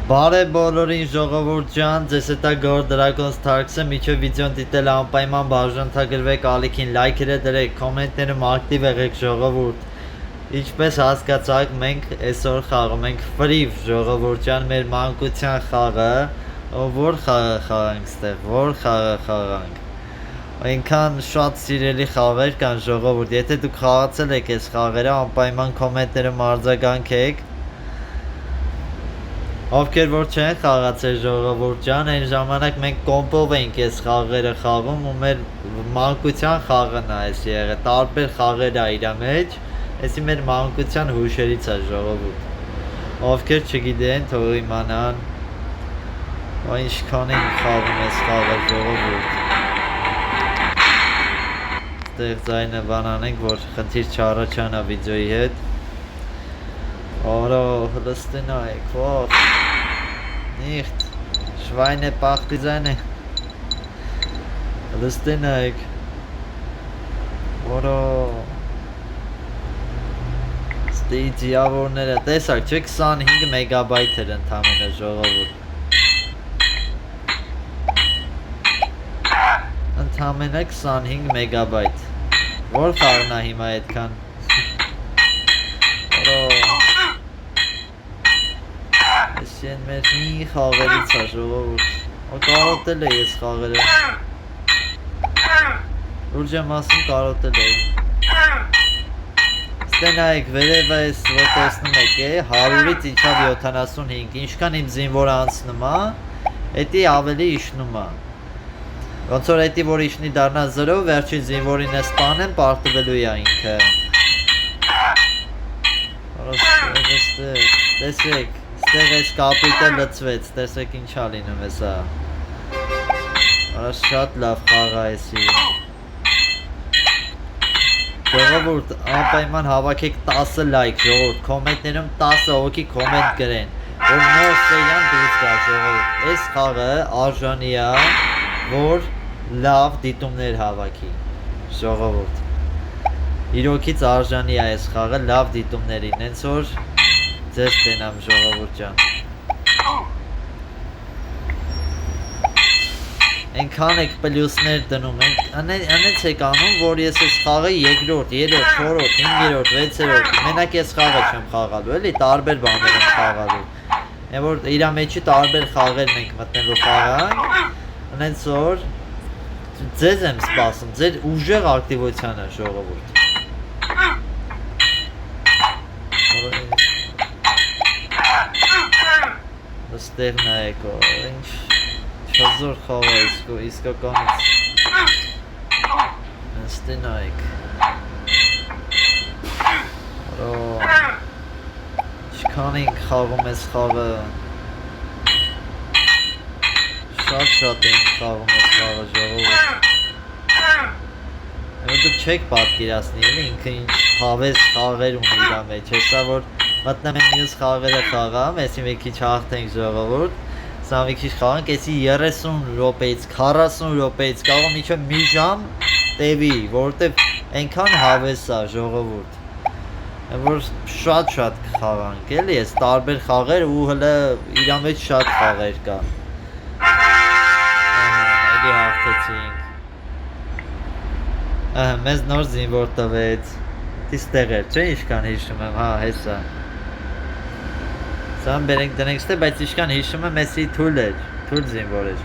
Բարև բոլորին ժողովուրդ ջան, ձեզ հետ է Գոր Դրագոնս Թարքսը, միջև վիդեոն դիտել անպայման բաժանորդագրվեք, ալիքին լայքերը դրեք, կոմենտներում ակտիվ եղեք ժողովուրդ։ Ինչպես հասկացաք, մենք այսօր խաղում ենք Free ժողովուրդ ջան, մեր մանկության խաղը, որ խաղը խաղանք ստեղ, որ խաղը խաղանք։ Այնքան շատ սիրելի խաղեր կան ժողովուրդ, եթե դուք խաղացել եք այս խաղերը, անպայման կոմենտներում արձագանքեք։ Ովքեր որ չեն խաղացել ժողովուրդ ջան, այն ժամանակ մենք կոմպով ենք այս խաղերը խաղում ու մեր մանկության խաղն է այս եղել, տարբեր խաղեր է իր մեջ, այսի մեր մանկության հուշերից է ժողովուրդ։ Ովքեր չգիտեն, թող իմանան, ինչքան ենք խաղում այս խաղը ժողովուրդ։ Ստեղ ձայնը բանանենք, որ խնդիր չառաջանա վիդեոյի հետ։ Oro, Hlustenayk, wow. Nicht. Schweine pachti seine. Hlustenayk. Oro. Ստիճ յավորները, տեսակ, չէ 25 մեգաբայթ էր ընդամենը ժողովուրդ։ Ընդամենը 25 մեգաբայթ։ Որ խաղն է հիմա այդքան։ Oro. Այսին մեր մի խաղերից է ժողովուրդ, կարոտել է ես խաղերը, ուրջ եմ ասում կարոտել է, ստենայք վերև այս որ տեսնում եք է, 100-ից իչավ 75, ինչքան իմ զինվորը անցնում է, էտի ավելի իշնում է, ոնց որ էտի որ իշնի դարնա 0, վերջին զինվորին է սպանեմ, պարտվելու է ինքը, տեսեք, Ստեղ այս կապիտը լծվեց, տեսեք ինչա լինում էսա, արաս շատ լավ խաղ այսի, ժողովուրդ անպայման հավաքեք 10 լայք ժողովուրդ, կոմենտներում 10 հոգի կոմենտ գրեն, որ նոր սերիան դուրս գա ժողովուրդ, այս խաղը արժանի է, որ լավ դիտումներ հավաքի, ժողովուրդ, իրոքից արժանի է այս խաղը լավ դիտումներին, հենց որ ձեզ տենամ ժողովուրդ ջան Ենքան եք պլյուսներ դնում անեց եք անում, որ ես ես խաղը երկրորդ, երորդ, չորորդ, հինգերորդ, վեցերորդ մենակ ես խաղը չեմ խաղալու, էլի տարբեր բաներ եմ խաղալու Են որ իրա մեջի տարբեր խաղերն ենք մտնելու խաղանք Անեց որ ձեզ եմ սպասում, ձեր ուժեղ ակտիվությանը ժողովուրդ Ստեղ նայեք, ինչ չազոր խաղ է իսկականից Ստեղ նայեք Ինչքան ենք խաղում ես խաղը Շատ ենք խաղում ես խաղը ժողովուրդ Դուք չեք պատկերացնի, ինքը ինչ հավես խաղեր ունի իրա մեջ, հեսա որ մտնեմ եմ մյուս խաղերը խաղամ, եսի մի քիչ հաղթենք ժողովուրդ, սա մի քիչ խաղանք, եսի 30 րոպեից, 40 րոպեից, կարող միջև մի ժամ տևի, որովհետև այնքան հավես է ժողովուրդ, որ շատ կխաղանք, էլի ես տարբեր խաղեր ու հլը իրա մեջ շատ խաղեր կա, էլի հաղթեցինք, մեզ նոր զինվոր տվեց, ստեղ էր, չէ ինչքան հիշում եմ, հա, հեսա Սան բերենք դնենք ստեղ, բայց ինչքան հիշում եմ, եսի թույլ էր, թույլ զինվոր էր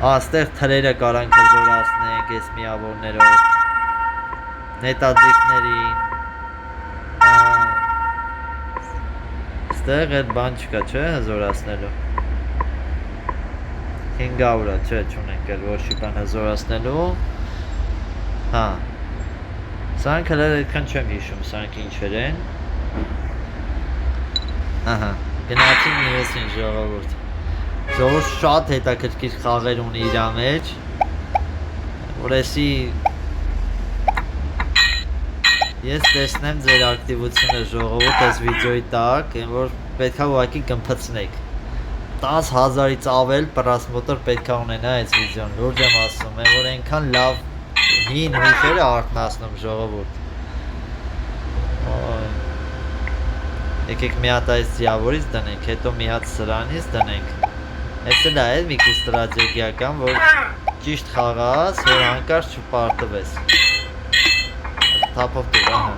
ստեղ թրերը կարանք հզորացնենք, ես միավորներով Նետաձիքներին Ստեղ էդ բան չկա, չէ, հզորացնելու 500-ը, չէ, չունենք էլ ոչ շիպան հզորացնելու Հա Սրանք հլեր այդքան չեմ հիշում, սրանք ինչեր են Ահա, գնացին մյուսին ժողովուրդ Ժողովուրդ շատ հետաքրքիր խաղեր ունի իրա մեջ Որ եսի Ես տեսնեմ ձեր ակտիվությունը ժողովուրդ այս վիդեոյի տակ Են որ պետքա ուղակի կմպցնեք 10,000-ից ավել պրասմոտոր պետքա ունենա այս վիդեոն Լուրջ եմ ասում, են որ ենքան լավ Հին հուշերը արթնացնում ժողովուրդ Եկեք մի հատ այս ձիավորից դնենք, հետո մի հատ սրանից դնենք։ Այս էլ է մի քիչ ստրատեգիական, որ ճիշտ խաղաս, որ հանկարծ չպարտվես։ Թափով դուր, ահա։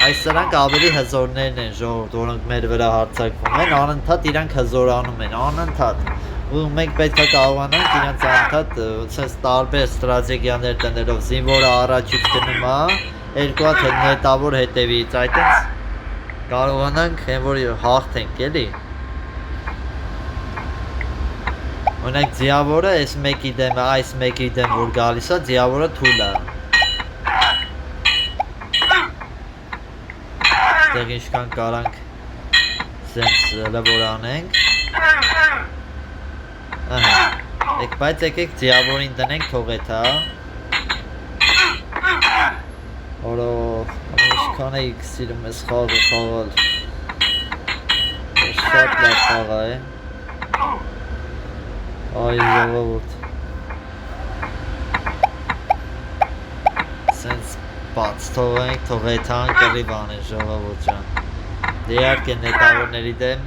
Այս սրանք ավելի հզորներն են ժողովուրդ, որոնք մեր վրա հարձակվում են, անընդհատ իրանք հզորանում են, անընդհատ։ Ու մենք պետք է կարողանանք իրանք անընդհատ ցես տարբեր ստրատեգիաներ տնելով զինվորը առաջից գնում է, երկու հատ նետավոր հետևից, այդտենց կարողանանք այն որ հաղթենք, էլի։ Օրինակ ձիավորը այս մեկի դեմ, այս մեկի դեմ որ գալիս է, ձիավորը թույլ է։ Այստեղ ինչքան կարանք սենց լավոր անենք։ Ահա, բայց եկեք ձիավորին դնենք թողეთ, հա։ Օրով, ինչքան էիք սիրում ես խաղը խաղալ։ Շատ լավ խաղ է։ Այ ժողովուրդ։ Սենց բաց թողենք, թողեթան կռիվ անեն ժողովուրդ ջան։ Դե իհարկե նետավորների դեմ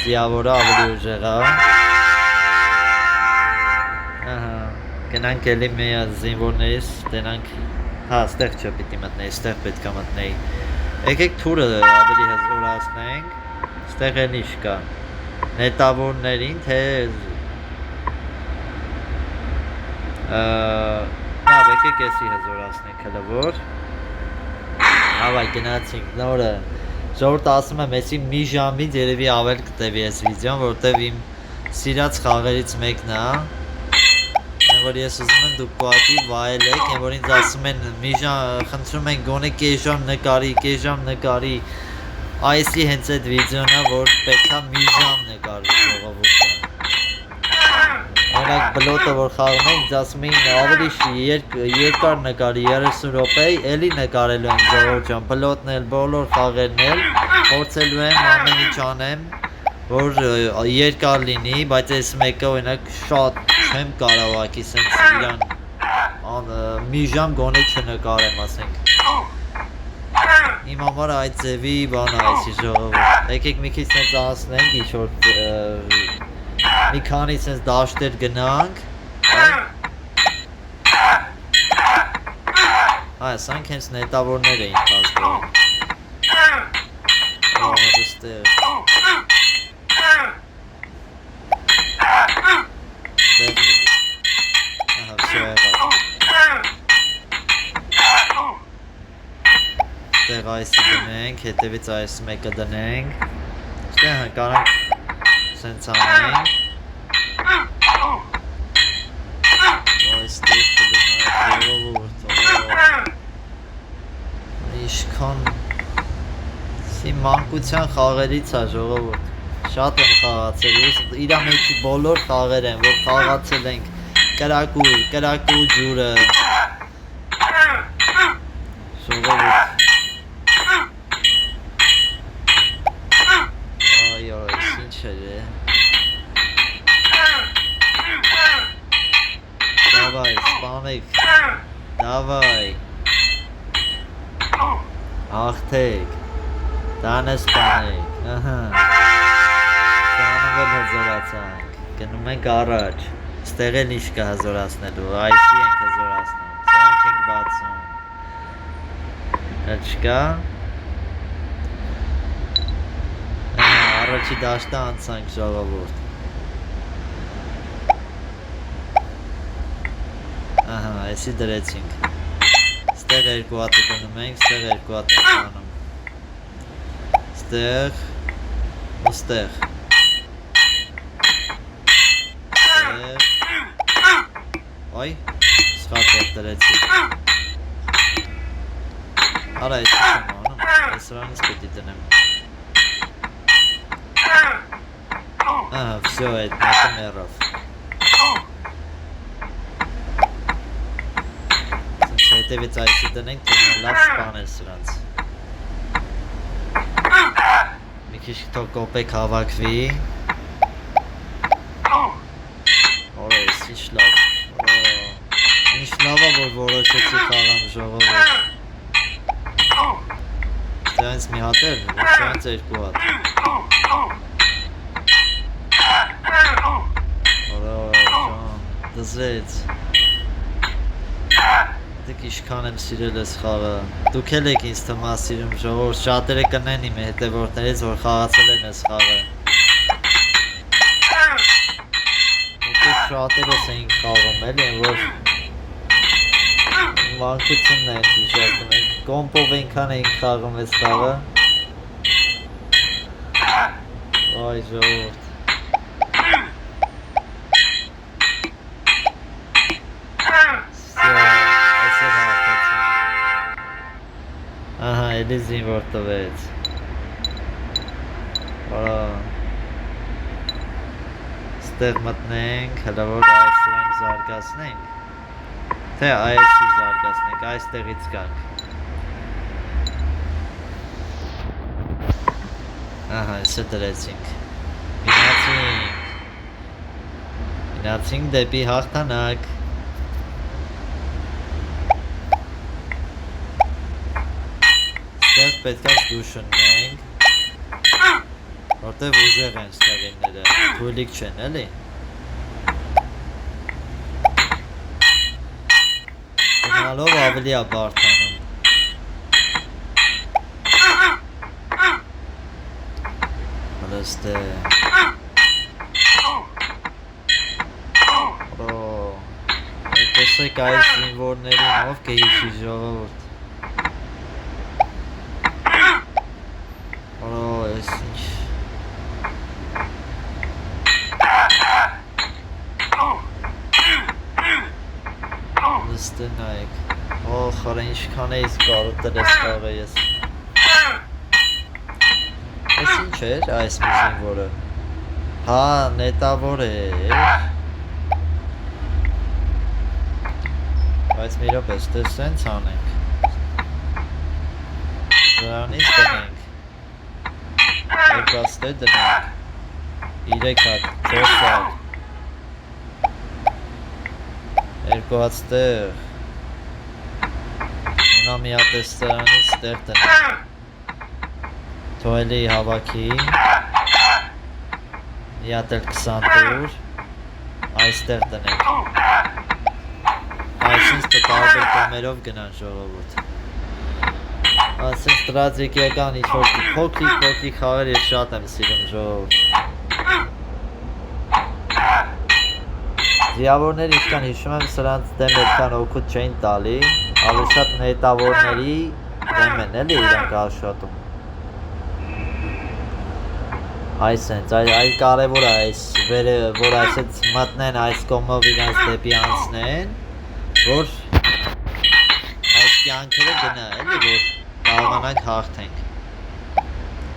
ձիավորը ավելի ուժեղ է։ Ահա, գնանք էլի մի զինվորներից տենանք, հա, ստեղ չէ պիտի մտնեի, ստեղ պետք է մտնեի։ Եկեք թուրը ավելի հզորացնենք, ստեղ էլ ինչ կա։ Նետավորներին, թե լավ, եկեք էսի հզորացնենք հլը որ։ Հավայ, գնացինք, նորը։ Ժողովուրդ ասում եմ, էսի մի ժամից երևի ավել կտևի այս վիդեոն, որտեվ իմ սիրած խաղերից մեկն է, այն որ ես ուզում եմ դուք կուակի վայելեք, այն որ ինձ ասում են մի ժամ, խնդրում են գոնե կես ժամ նկարի, այսի հենց այդ վիդեոն է, որ պետքա մի ժամ նկարվի ժողովուրդը։ Օրինակ բլոտը որ խաղում ենք, ինձ ասում էին ավելի երկար նկարի 30 րոպե, էլի նկարելու ենք ժողովուրդ ջան, բլոտն էլ, բոլոր խաղերն էլ, փորձելու եմ ամեն ինչ անեմ, որ երկար լինի, բայց այս մեկը օրինակ շատ չեմ կարողակի սենց իրան մի ժամ գոնե չնկարեմ, ասենք։ Իմ համար այդ ձևի բան է այսի ժողովուրդ։ Եկեք մի քիչ սենց անցնենք, ինչ որ մի քանի սենց դաշտեր գնանք։ Այ, սրանք հենց նետավորներ էին կազմում։ Ստեղ։ Ահա, всё եղավ։ Ստեղ այսի դնենք, հետևից այս մեկը դնենք։ Ստեղ կարանք սենց անենք։ Այստեղ կլինի ժողովուրդ, Իշքան սի մանկության խաղերից է ժողովուրդ, շատ եմ խաղացել, իրա մեջի բոլոր խաղեր են, որ խաղացել ենք, կրակու ջուրը, ժողովուրդ, այ, ինչ է, Давай, սպանեք, давай, աղթեք, տանը սպանեք, ահա, սանում էլ հզորացանք, գնում ենք առաջ, ստեղ էլ ինչ կա հզորացնելու, այսի ենք հզորացնում, սրանք ենք բացում, չկա, առաջի դաշտը անցանք ժողովուրդ, ահա, այսի դրեցինք, ստեղ երկու հատը դնում ենք, ստեղ երկու հատ ենք անում, ստեղ ու ստեղ, այ, սխատով դրեցինք, արա այսի չեմ անում, այս սրանից պետի դնեմ, ահա, վսյո այդ մեկը մերով, հետևից այսի դնենք, թող լավ սպանել սրանց։ Մի քիչ թող կոպեկ հավաքվի։ Օրես, ինչ լավ։ Ինչ լավ է, որ որոշեցի խաղամ ժողովուրդ։ սենց մի հատ էր, ու սենց երկու հատ։ Օրա ջան, դզեց։ Դեք իշքան եմ սիրել ես խաղը։ Դուք էլ եք ինձ թվում սիրում ժողովուրդ, շատերը կնեն իմ հետևորդներից, որ խաղացել են ես խաղը։ Դուք շատերս էինք խաղում, էլի, որ մանկությունն է հիշատում ենք, կոմպով այնքան էինք խաղում ես խաղը։ Այ ժողովուրդ։ Ահա, էլի զինվոր տվեց։ Արա։ Ստեղ մտնենք, հլա որ այս սրանք զարգացնենք։ Թե այսի զարգացնենք, այստեղից գանք։ Ահա, այսը դրեցինք։ Գնացինք դեպի հաղթանակ։ Ստեղ պետք է դուշ ունենք, որտև ուժեղ են ստեղինները, թույլիկ չեն, էլի։ Գնալով ավելի է բարդանում։ Հլստե։ Տեսեք այս զինվորներին ով կհիշի ժողովուրդ։ Այս ինչ։ Լստե նայեք։ Խարա ինչքան էիս կարոտել ես խաղը ես։ Այս ինչ էր այս մի զինվորը։ Հա, նետավոր էր։ Բայց մի րոպե, ստե սենց անենք։ Դրանից տնենք։ Երկաստե դնենք, 3 հատ, 4 հատ, երկու հատ ստեղ, ունա մի հատ ես սրանից ստեղ դնենք, թոյելի հավաքի, մի հատ էլ 20 տուր, այստեղ դնենք, այսինց տարբեր կոմերով գնան ժողովուրդ։ Ասենց տրածիկիական ինչ-որ փոքրիկ խաղեր ես շատ եմ սիրում ժողովուրդ։ Ձիավորները ինչքան հիշում եմ սրանց դեմ այդքան օգուտ չէին տալի, ավելի շատ նետավորների դեմ են էլի իրանք աշխատում։ Այս հենց, այլ կարևոր է այս վերը, որ այսեց մտնեն այս կոմով իրանց դեպի անցնեն, որ այս կյանքերը գնա էլի, որ կարողանանք հաղթենք։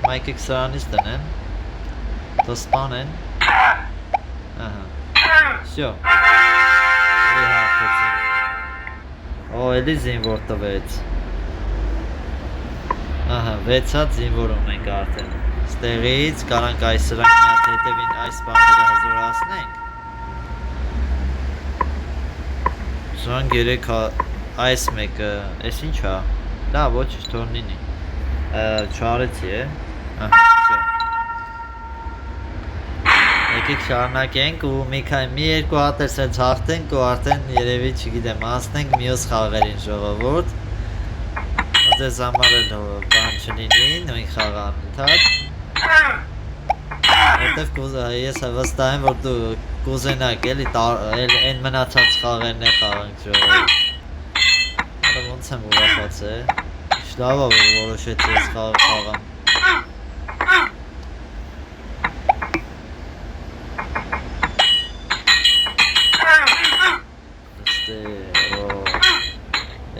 Մայքեք սրանից տնեն, թո սպանեն, ահա, շո, էլի հաղթեցինք, էլի զինվոր տվեց, ահա, 6 հատ զինվոր ունենք արդեն, ստեղից կարանք այս սրանք մի հատ հետևին այս բաները հզորացնենք, սրանք 3 հատ, այս մեկը, ես ինչ հա, դա ոչ թորնինի, չարեցի է, ահա, շո, եկեք շարնակենք ու մի երկու հատ էր սենց հաղթենք ու արդեն երևի չգիտեմ անցնենք մյուս խաղերին ժողովուրդ, ձեզ համար էլ բան չլինի, նույն խաղը անընդհատ, որտև ես վստահ եմ, որ դու կուզենաք էլի այն մնացած խաղերն է խաղանք ժողովուրդ, ոնց եմ ուրախաց է, լավ է որ որոշեցի ես խաղը խաղամ։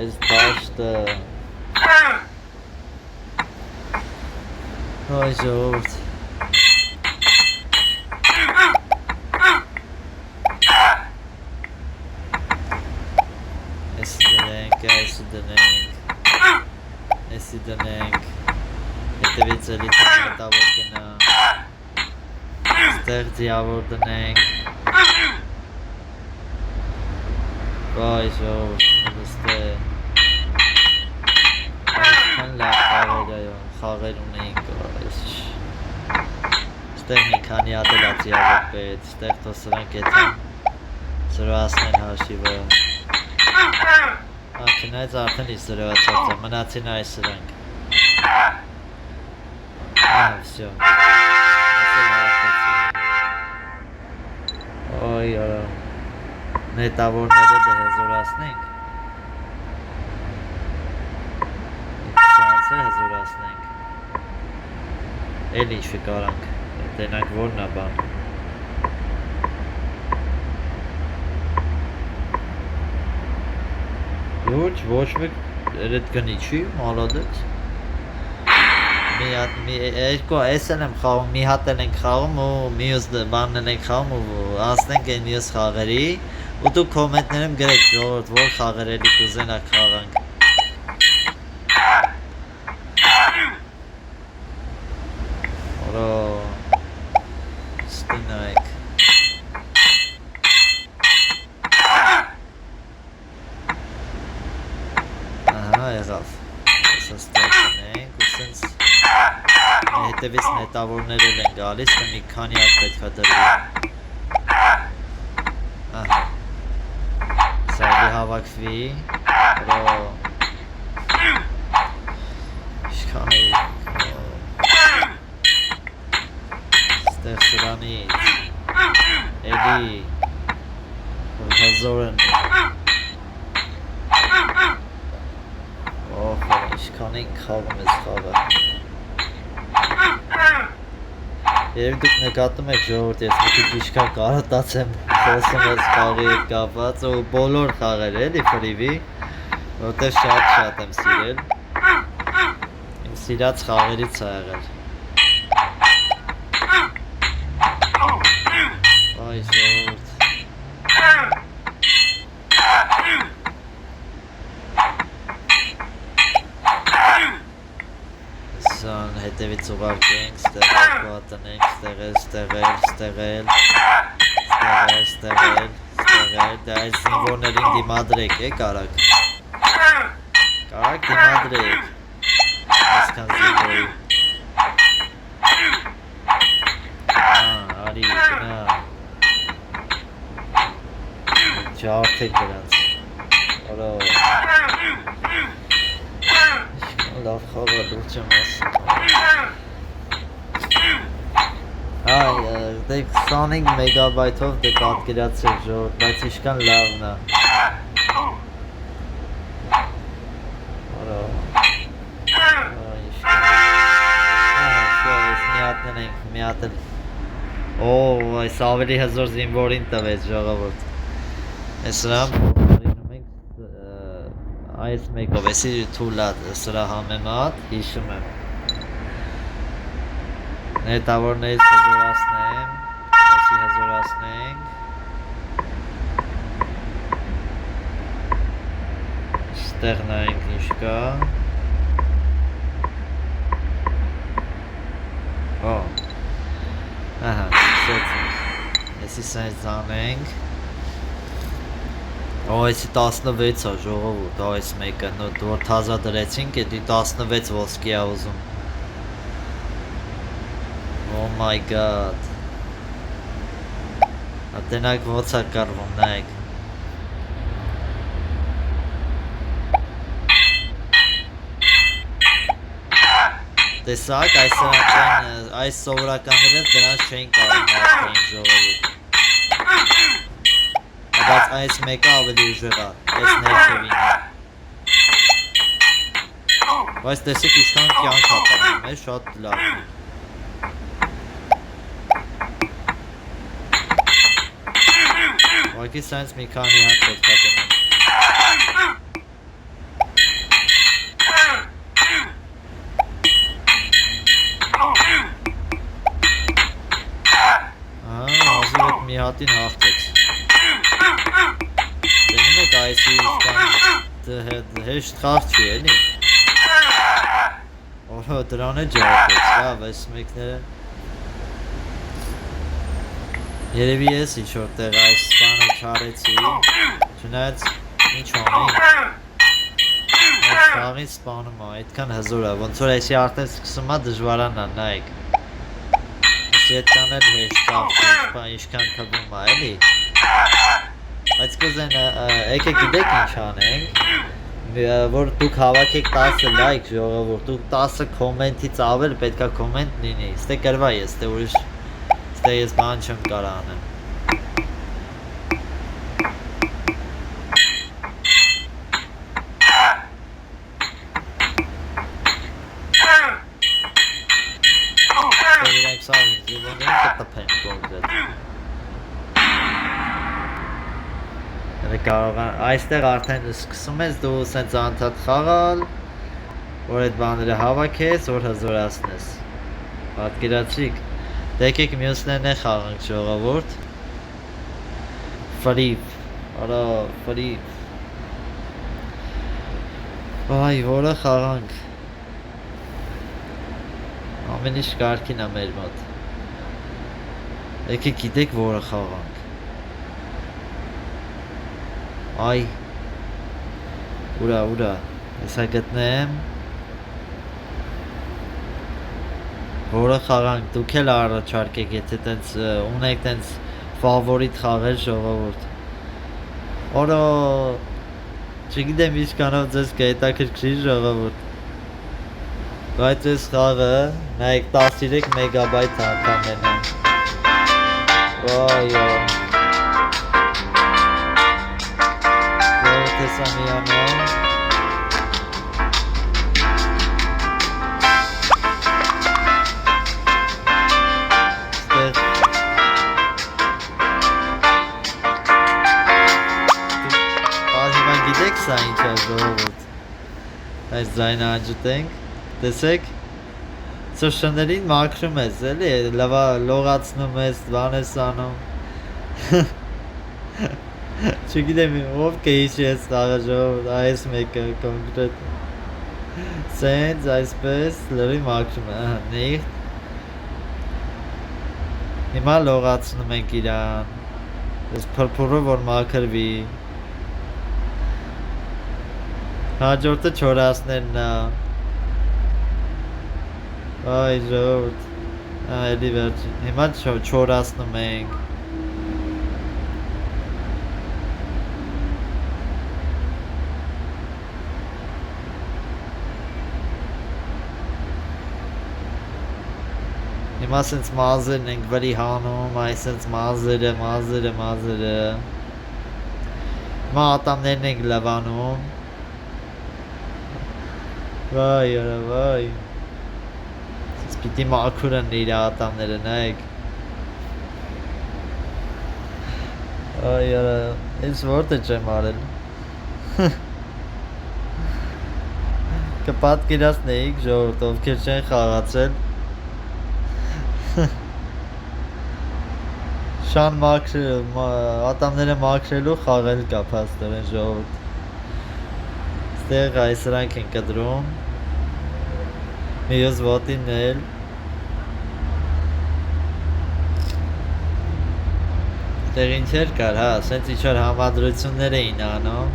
Ես դաշտը Այ ժողովուրդ Էսի դնենք հետևից էլի տավոր գնա ստեղ ձիավոր դնենք Վայ ժողովուրդ ստե Ինչքան լավ խաղեր այո, խաղեր ունեինք այս ստեղ մի քանի հատ էլ ածիավոր պետ, ստեղ թող սրանք էթան զրոյացնեն հաշիվը չնայած արդեն իսկ զրոյացած է, մնացին այս սրանք վսյո օй արա նետավորները դե հեզորացնենք հեզորացնենք էլ ինչ կարանք տենանք որն է բան ոչ մեկ էդ գնի չի մալադեց երկու այս էլ եմ խաղում մի հատ էլ ենք խաղում ու մյուս բանն էլ ենք խաղում ու անցնենք այն մյուս խաղերի ու դուք կոմենտներում գրեք ժողովուրդ որ խաղեր էլի կուզենաք խաղանք Ստնայք եղավ ստեղ ենք ու սենց հետևից նետավորներ էլ են գալիս թե մի քանի հատ պետք է դրվի սա էլի հավաքվի ինչքան է ստեղ սրանից էլի հազոր են ինչքան ենք խաղում ես խաղը երև դուք նկատում եք ժողովուրդ ես մի քիչ ինչքան կարոտացեմ խոսում ես խաղի հետ կապված ու բոլոր խաղեր էլի ֆրիվի որտեղ շատ եմ սիրել իմ սիրած խաղերից է եղել այ ժողովուրդ հետևից ուղարկենք, ստեղել, տնենք, ստեղել, դա այս զինվորներին դիմադրեք, կարակ դիմադրեք, այսքան զինվորի, արի, գնա, ջարդեք դրանց, որո, լավ խաղա դուր չեմ ասում դեք 25 մեգաբայթով դե պատկերացրեք ժողովուրդ, բայց ինչքան լավն է մի հատ էլ այս ավելի հզոր զինվորին տվեց ժողովուրդ այս սրամ այս մեկով էսի թուլա սրա համեմատ հիշում եմ նետավորներից հզորացնեմ էսի հզորացնենք ստեղ նայենք ինչ կա էսի սենց անենք Այս 16 է ժողովուրդ, այս մեկը, որ թազա դրեցինք, էդի 16 ոսկի է ուզում Oh my god Ատենակ ոնց է կարվում, նայք Տեսակ, այս սովորականները դրանց չէին կարող հարկային ժողովուրդ Բայց այս մեկը ավելի ուժեղ է, այս ներքևին է Բայց տեսեք ինչքան կյանք է տանում է, շատ լավ Ուղղակի սենց մի քանի հատ պետք է դնենք Հազիվ էդ մի հատին հաղթեց Դենում եք այսի հեշտ խաղ չի էլի Որո դրան է ջարդեց, լավ այս մեկները Երևի ես ինչ-որ տեղ այս բանը չարեցի Չնայած ինչ անեի Խաղին սպանում է, այդքան հզոր է, ոնց որ այսի արդեն սկսում է դժվարանա, նայեք։ Այսի այդքան էլ հեշտ կաղ, ինչքան թվում է, էլի։ Բայց կուզեն, եկեք գիտեք ինչ անենք, որ դուք հավաքեք 10 լայք ժողովուրդ, դուք 10 կոմենտից ավել պետքա կոմենտ լինի, ստե կրվա ես, ստե ուրիշ, ստե ես բան չեմ կարա անեմ։ Իրենք սավ ինձ իվոն են կտպեն կոնկրետ։ Այստեղ արդեն սկսում ես դու սենց անդադ խաղալ, որ այդ բաները հավաքես, որ հզորացնես։ Պատկերացրիք, դեկեք մյուսներն է խաղանք ժողովուրդ։ Ֆրիվ, արա ֆրիվ։ Այ, որը խաղանք։ Ամեն ինչ կարգին է մեր մոտ։ Եկեք գիտեք որը խաղանք։ Այ, ուրա, եսա գտնեմ, որը խաղանք, դուք էլ առաջարկեք, եթե տենց ունեք տենց ֆավորիտ խաղեր ժողովուրդ։ Որը, չգիտեմ ինչքանով ձեզ կհետաքրքրի ժողովուրդ։ Բայց այս խաղը, նայեք 13 մեգաբայթ անգամներն են։ Վայ, Տեսամյանը Հիմա գիտեք սա ինչ է ժողովուրդ Այս ձայնը անջուտենք Տեսեք Սոշներին մաքրում ես էլի լողացնում ես բան ես անում Չգիտեմ ով կհիշի ես խաղը ժողովուրդ այս մեկը կոնկրետ Սենց այսպես լրի մաքրում է նիղթ Հիմա լողացնում ենք իրան Ես փրփուրով որ մաքրվի Հաջորդը չորացներն է Այ ժողովուրդ Էլի վերջին Հիմա չորացնում ենք Հիմա սենց մազերն ենք վրի հանում, այս սենց մազերը Հիմա ատամներն ենք լվանում Վայ, արա, վայ Սենց պիտի մաքուր են իր ատամները, նայեք Այ, արա, ինձ որդ է չեմ արել Կպատկերացնեիք ժողովուրդ, ովքեր չեն խաղացել Շան ատամները մաքրելու խաղել կա փաստորեն ժողովուրդ Ստեղ այս սրանք են կտրում Մյուս ոտին էլ Ստեղ ինչեր կար, հա, սենց ինչ-որ համադրություններ էին անում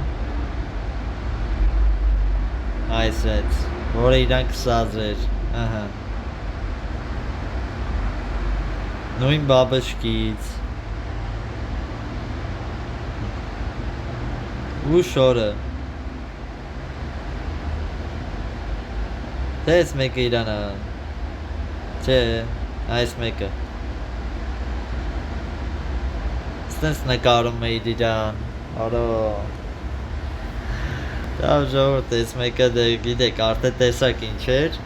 Այս էց, որը իրանք սազր էր, Նույն բաբշկից Ու շորը Թե այս մեկը իրանա Չէ, այս մեկը Ստենց նկարում էիր իրան Արո Դավ ժողորդ այս մեկը գիտեք արդեն տեսակ ինչ էր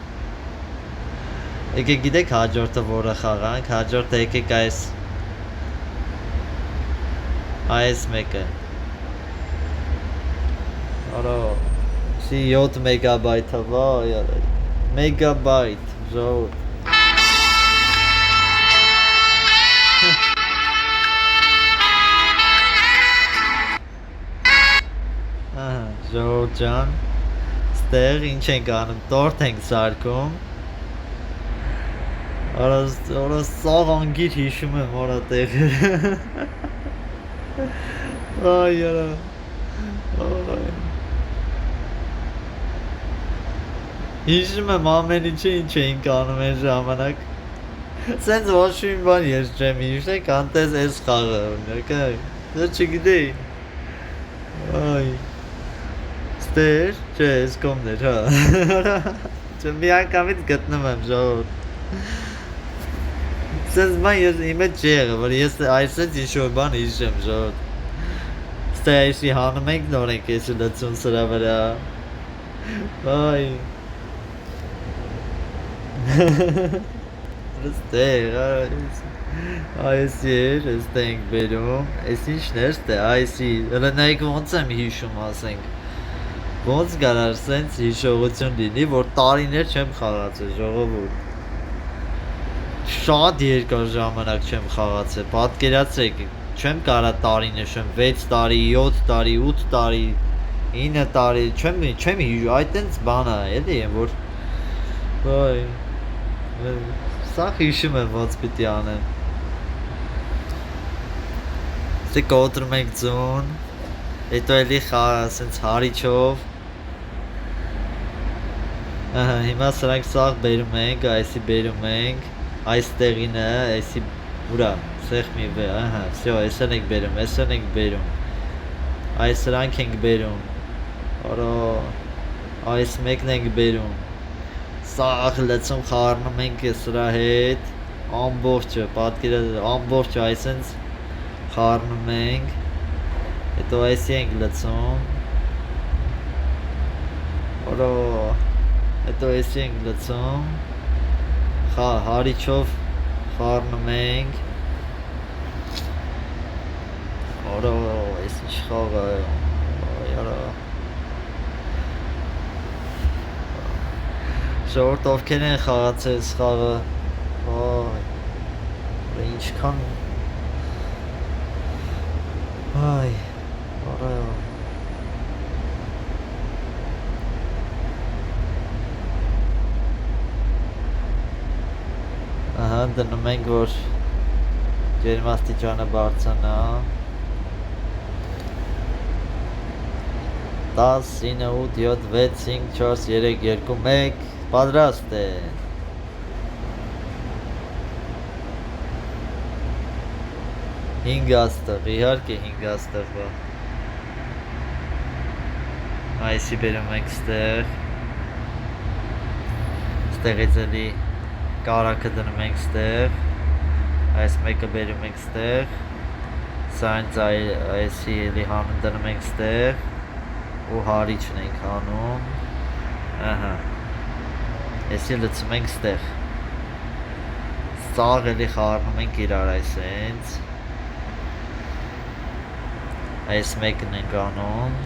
Եկեք գիտեք հաջորդը որը խաղանք, հաջորդը եկեք այս մեկը Արա, սի 7 մեգաբայթը, վայ, մեգաբայթ, ժողորդ Ժողորդ ջան, ստեղ ինչ ենք անում, տորտ ենք սարքում Արա սաղ անգիր հիշում եմ որա տեղը Այ արա Հիշում եմ ամեն ինչը ինչ էինք անում այն ժամանակ։ Սենց ոչ մի բան ես չեմ հիշում, կանտես էս խաղը օրինակ, դա չգիտեի։ Այ, ստեր, չէ, էս կողմն էր, հա։ Չէ, մի անգամից գտնում եմ ժողովուրդ։ Սենց բան ես իմ հետ չի եղել, որ ես այսպես ինչ-որ բան հիշեմ ժողովուրդ։ Ստե այսի հանում ենք նոր ենք էսի լծուն սրա վրա։ Այ։ Ստեր, այսի էր, ստե ենք բերում, այս ինչն էր, ստե, այսի, հլնայք ոնց եմ հիշում, ասենք։ Ոնց գարար սենց հիշողություն լինի, որ տարիներ չեմ խաղացել, ժողովուրդ։ Շատ երկար ժամանակ չեմ խաղացել, պատկերացրեք, չեմ կարա տարի նշեմ, 6 տարի, 7 տարի, 8 տարի, 9 տարի, չեմ հիշում, այդ տենց բան է, էլի եմ, որ, ոյ, սա հիշում եմ ոնց պիտի անեմ։ Ստե կոտրում ենք ձուն, հետո էլի սենց հարիչով, հիմա սրանք սաղ բերում ենք, այսի բերում ենք, այստեղին է, այսի ուրա, սեղմի վե, վսյո, այսեն ենք բերում, այս սրանք ենք բերում, որո, այս մեկն ենք բերում, սաղ լծում խարնում ենք սրա հետ, ամբողջը, պատկերը, ամբողջը այսենց խարնում ենք, հետո այսի ենք լծում, որո, հետո այսի ենք լծում, հարիչով խարնում ենք, որո, այս ինչ խաղ է, յարա, ժողովուրդ ովքեր են խաղացել այս խաղը, ինչքան, այ, որը, դնում ենք, որ ջերմաստիճանը բարձրանա 10, 9, 8, 7, 6, 5, 4, 3, 2, 1, պատրաստ է։ Հինգ աստղ, իհարկե հինգ աստղ բա։ Այսի բերում ենք ստեղ։ Ստեղից էլի կարակը դնում ենք ստեղ, այս մեկը բերում ենք ստեղ, սանց այսի էլի հանում դնում ենք ստեղ, ու հարիչն ենք հանում, այսի լծում ենք ստեղ, սաղ էլի խարնում ենք իրար այսենց, այս մեկն ենք անում,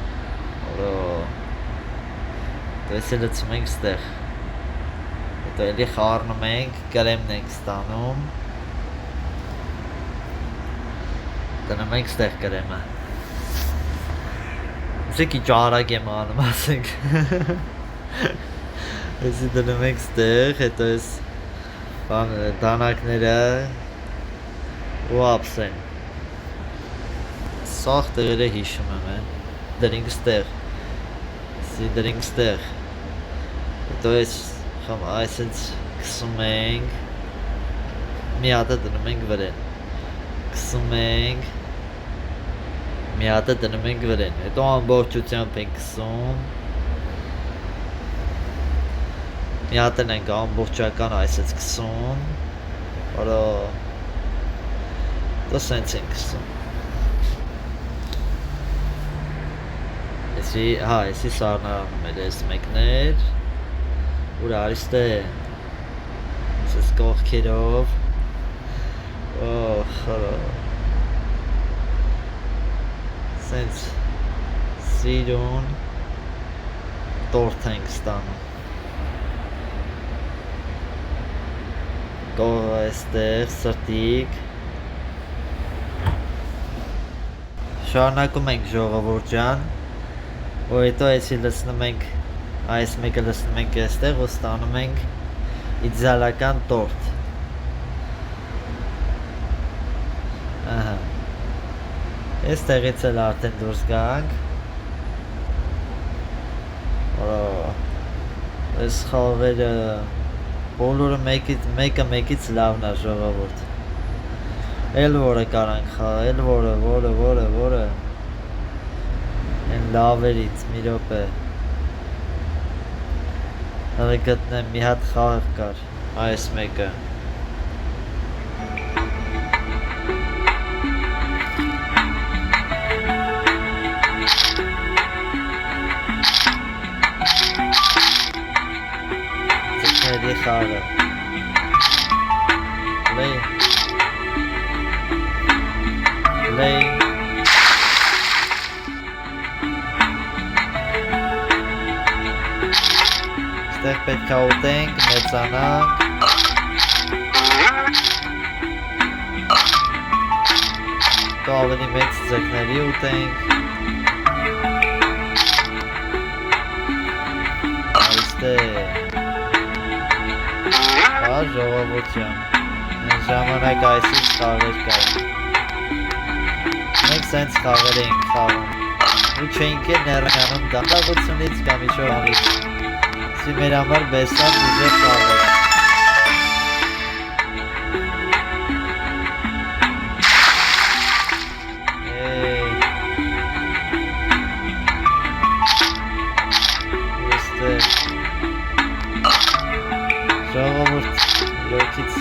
այսի լծում ենք ստեղ, հետո էլի խարնում ենք, կրեմն ենք ստանում, դնում ենք ստեղ կրեմը, ասենք ինչ արագ եմ անում, ասենք, այսի դնում ենք ստեղ, հետո այս դանակները ու ապսեն, սաղ տեղերը հիշում եմ, դրինք ստեղ, ասի դրինք ստեղ, հետո այս այսենց կսում ենք, մի հատը դնում ենք վրեն, կսում ենք, մի հատը դնում ենք վրեն, հետո ամբողջությամբ ենք կսում, մի հատն ենք ամբողջական այսենց կսում, որը դա սենց ենք կսում, այսի սարնարանում էլ ես մեկներ, ուր արիստե, սես կողքերով, խորա, սենց սիրուն տորթ ենք ստանում, կող այստեղ, սրտիկ, շարունակում ենք ժողովուրդ ջան, ու հետո այսի լցնում ենք, այս մեկը լցնում ենք այստեղ ու ստանում ենք իդեալական տորթ, այստեղից էլ արդեն դուրս գանք, Այս խաղերը բոլորը մեկը մեկից լավն է ժողովուրդ։ Էլ որը կարանք խաղ, էլ որը են լավերից մի րոպե հղի գտնեմ մի հատ խաղ կար այս մեկը ձգների խաղը Play Ստեղ պետք է ուտենք, մեծանանք Կա ավելի մեծ ձկների ուտենք Այստեղ Հա ժողովության Են ժամանակ այսից խաղեր կային Մենք սենց խաղեր էինք խաղում ու չեինք է ներմյանում դանդաղությունից կամ իչով անից Սի մեր համար բեսան ուժեղ խաղեր Ժողովուրդ իրոքից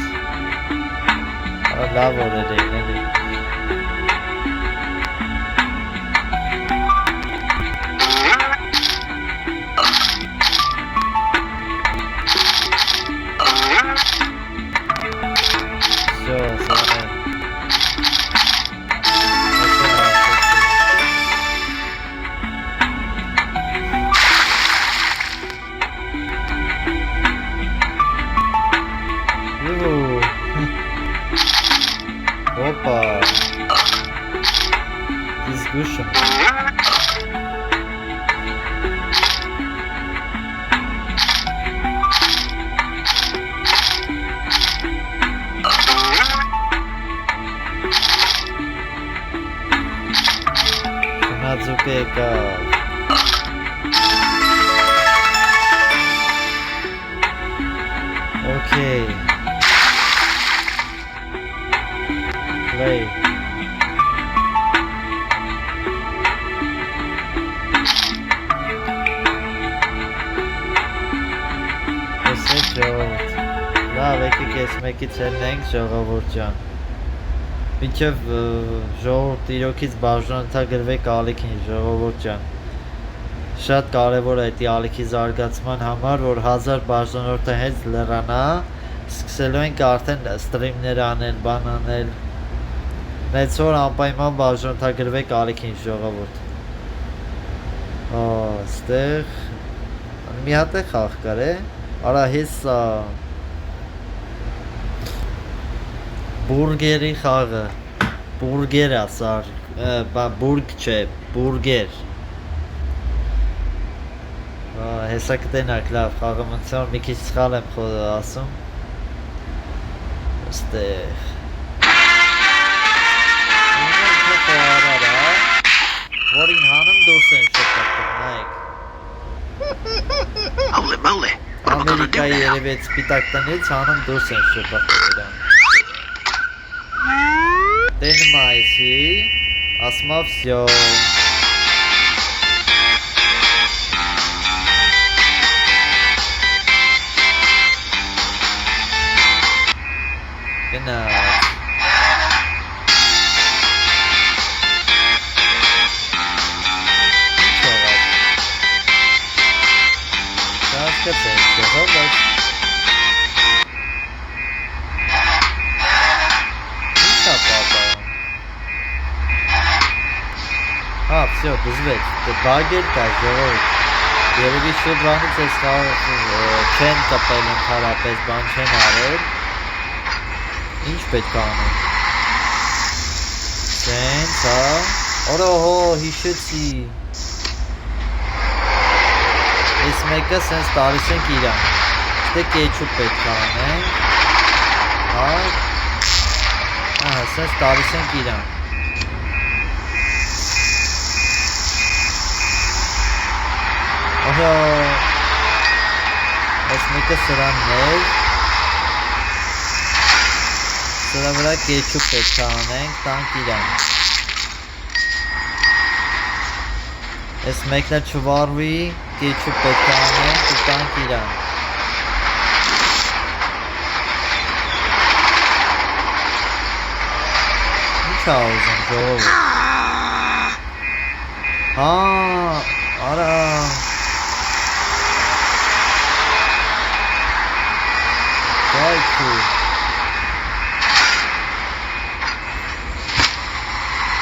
լավ օրեր էին էլի Опа! Дискушен. Надзукека. Окей. Play. Լավ եկեք ես մեկից ելնենք ժողովուրդ ջան Մինչև ժողովուրդ իրոքից բաժանորդագրվեք ալիքին ժողովուրդ ջան Շատ կարևոր է այդ ալիքի զարգացման համար որ 1000 բաժանորդը հենց լրանա Սկսելու ենք արդեն ստրիմներ անել, բան անել Նենց որ անպայման բաժանորդագրվեք ալիքին ժողովուրդ Ստեղ մի հատ է խաղ կար է Արա հեսա Բուրգերի խաղը Բուրգեր ասար Բուրգ չէ, բուրգեր Հեսա կտենակ լավ խաղը մնցան մի քիչ սխալ եմ ասում Ստեղ Որին հանում դուրս են շպատում, նայեք Holy moly, what am I gonna do Ամերիկայի now? երևեց պիտակ տնից հանում դուրս են շպատում իրան Տենում այսի, ասմա վսյո Գնաց Ինչ հողած Հասկացենք, ժողովուրդ Ինչ է պապա Всё, դզվեց, բագեր կա ժողովուրդ Երևի շուտ բանից ես չեն կպել ընդհարապես, բան չեն արել Ինչ պետք է անեմ Սենց, հա Օրոհո, հիշեցի Ես մեկը սենց տալիս ենք իրան Ստե կեչուպ պետք է անենք Հա սենց տալիս ենք իրան Ահա Այս մեկը սրաններ։ Սրա վրա կեչուպ պետք է անենք, տանք իրան։ Այս մեկն էլ չվարվի, կեչուպ պետք է անենք ու տանք իրան։ Ինչ ա ուզում ժողովուրդ։ Արա Կայքու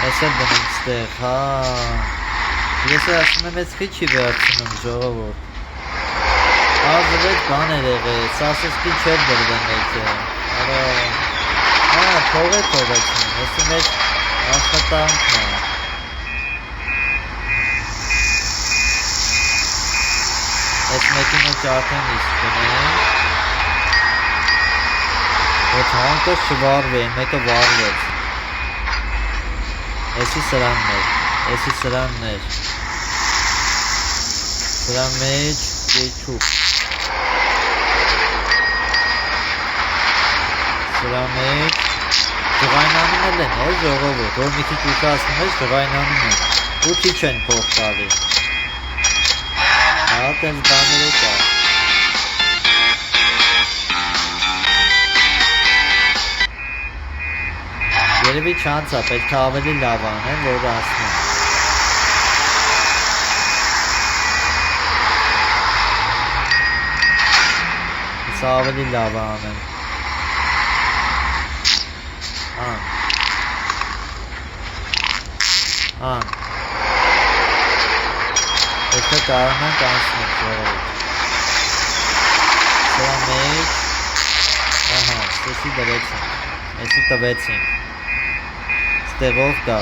Այս էլ բնենք ստեղ, Ես է ասում եմ ես խիչ չի վերցնում ժողովուրդ Ազվետ բան էր եղել, սասեսկի չեր դրվեն եկը Արա թողեցնում, եսի մեջ աշխատանքն է Այս մեկի մեջ արդեն իսկ դնենք Ոչ հանքս չվարվի, են մեկը վարվեց Եսի սրաններ, Սրա մեջ կեչուպ Սրա մեջ Ջղայնանում էլ են, ժողովուրդ, որ մի քիչ ուշացնում ես ջղայնանում են ու քիչ են փող տալի տենց բաներ է կա Երևի չանց է, պետք է ավելի լավ անեն, որ ասնեմ Սա ավելի լավ անեն Եթե կարանանք անցնենք ժողովուրդ Սրա մեջ Ստեսի դրեցինք Եսի տվեցինք Ստեղով կա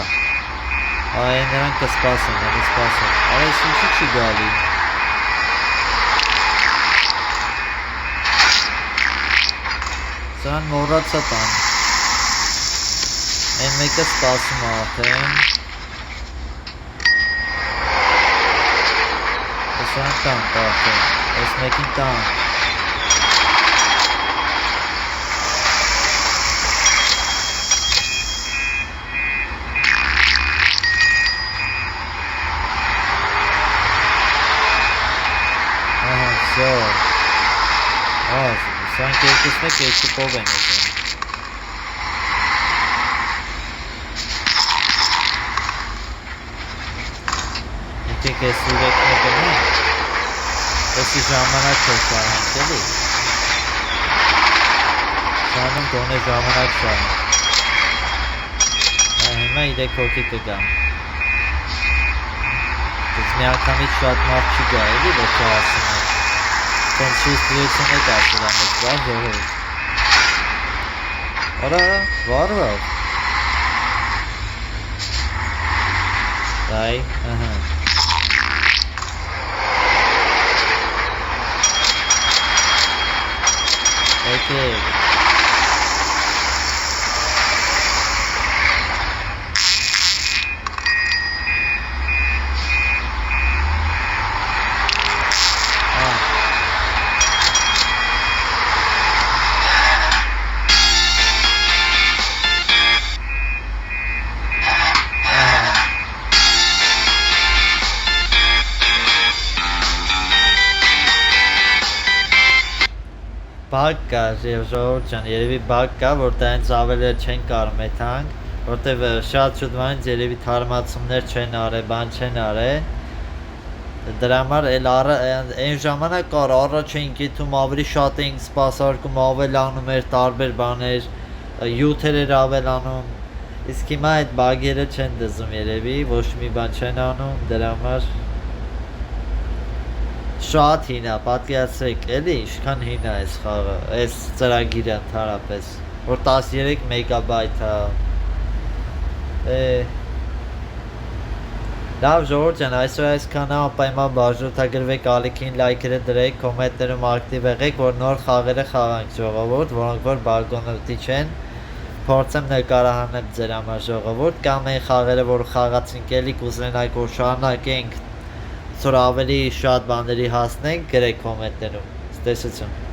Այ նրանք կսպասեն Արա ես ինչի չի գալի Սրան մորացա տան Են մեկը սպասում արդեն Սրան տանք արդեն Ես մեկին տանք Սրանք երկուսն է կեչուպով են ուզում Եկեք ես ուրեքն է դնենք Եսի ժամանակ չոր շարենք էլի Շանում տոն է ժամանակ շարենք Հիմա 3 հոգի կգամ Դες մի անգամից շատ մարդ չի գա էլի ոչ ասում է Տենց շուտ դրեցուն եք ասել ամեջ բար ժողովուրդ Արա, վարվավ Դայ, Եկեք Բակ կա, ժողովուրդ ջան, երևի բակ կա, որ դրանց ավելի չեն կարող մեթանք, որտեվ շատ շուտ վանից երևի թարմացումներ չեն արել, բան չեն արել, դրա համար այն ժամանակ կար առաջ էինք եթում ավելի շատ էինք սպասարկում, ավելանում էր տարբեր բաներ, յութեր էր ավելանում, իսկ հիմա այդ բագերը չեն դզում երևի, ոչ մի բան չեն անում, դրա համար Շատ հին է, պատկերացրեք, էլի ինչքան հին է այս խաղը, այս ծրագիրը ընդհանրապես, որ 13 մեգաբայթ է։ Լավ ժողովուրդ ջան, այսօր այսքան է, անպայման բաժանորդագրվեք, ալիքին լայքերը դրեք, կոմենտներում ակտիվ եղեք, որ նոր խաղերը խաղանք ժողովուրդ, որոնք որ բարգոնոտի չեն, փորձեմ նկարահանել ձեր համար ժողովուրդ, կամ այն խաղերը, որ խաղացինք էլի կուզենայք, որ շարունակենք Որ ավելի շատ բաների հասնենք, գրեք կոմենտներում։ Տեսություն։